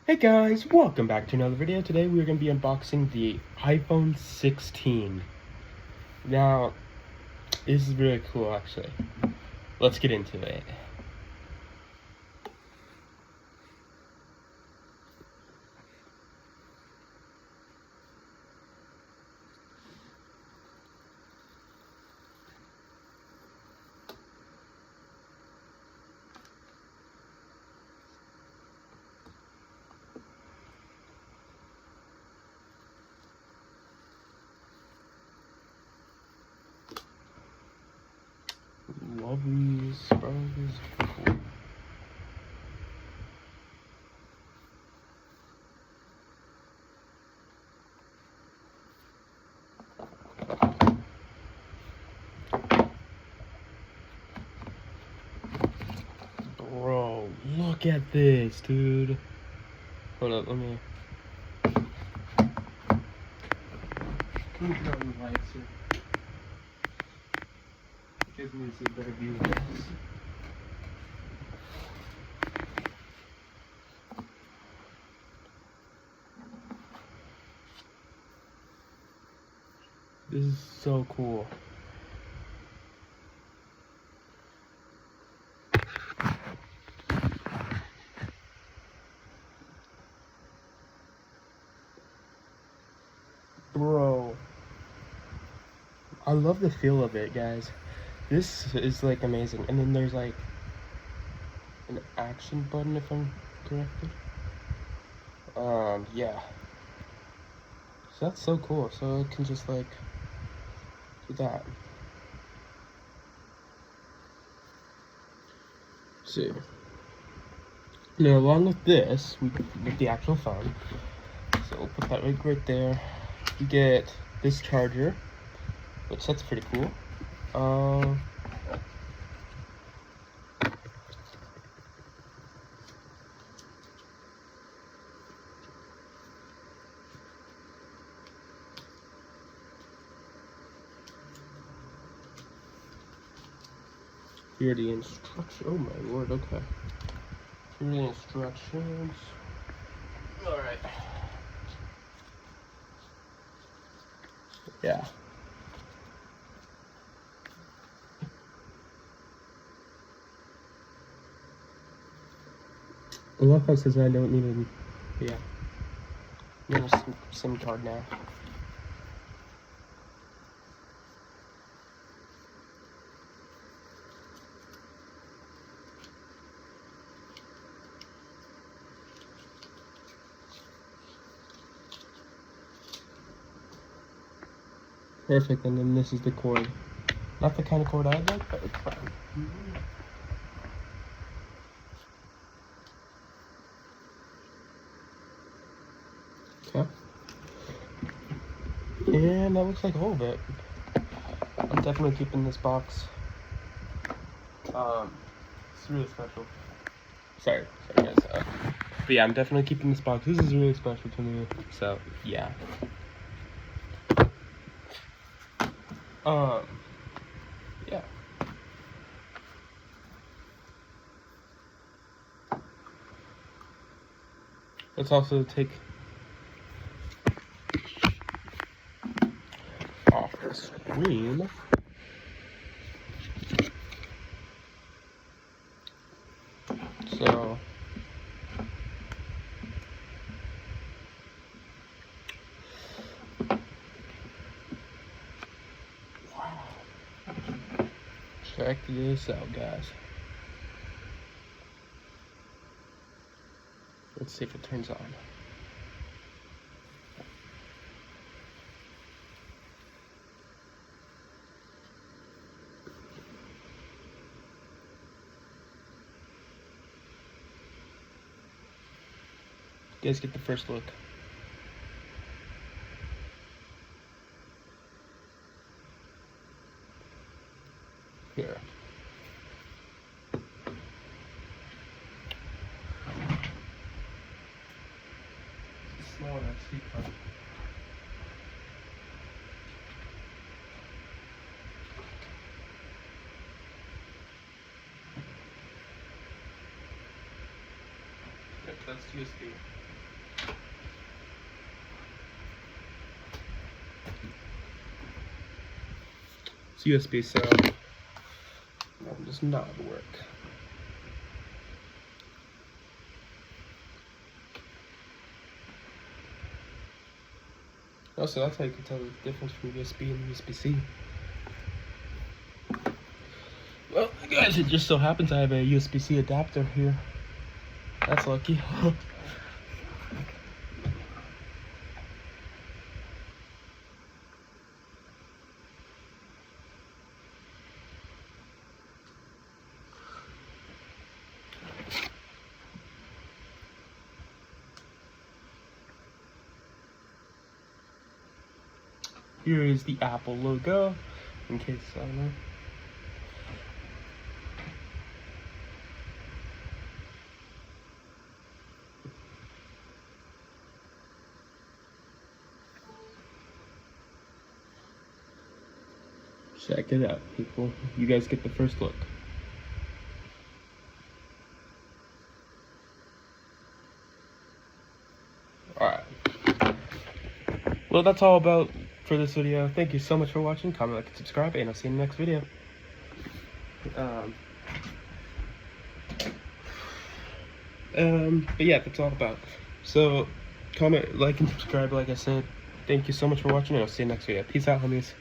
Hey guys, welcome back to another video. Today we're going to be unboxing the iPhone 16. Now, this is really cool actually. Let's get into it. Love these burgers. Cool. Bro, look at this, dude. Hold up, let me turn on the lights here. Gives me a better view of this. This is so cool. Bro, I love the feel of it, guys. This is like amazing. And then there's like an action button if I'm corrected. Yeah. So that's so cool. So I can just like do that. See. Now along with this, we get the actual phone. So we'll put that right there. You get this charger, which that's pretty cool. Here are the instructions. Oh my lord, okay. Here are the instructions. Alright. Yeah. I love how it says I don't need a, yeah. Need a SIM card now. Perfect, and then this is the cord. Not the kind of cord I'd like, but it's fine. Okay. And that looks like a whole bit. I'm definitely keeping this box. It's really special. Sorry guys. But yeah, I'm definitely keeping this box. This is really special to me. So yeah. Yeah. Let's also take off the screen. So wow. Check this out, guys. Let's see if it turns on. You guys get the first look. Here. Small SD card. Yep, that's USB. It's USB, so that does not work. Also, that's how you can tell the difference from USB and USB-C. Well, guys, it just so happens I have a USB-C adapter here. That's lucky. Here is the Apple logo, in case I don't know. Check it out, people. You guys get the first look. Alright. Well, that's all about for this video. Thank you so much for watching. Comment, like, and subscribe, and I'll see you in the next video. But yeah, that's all about. So, comment, like, and subscribe, like I said. Thank you so much for watching, and I'll see you next video. Peace out, homies.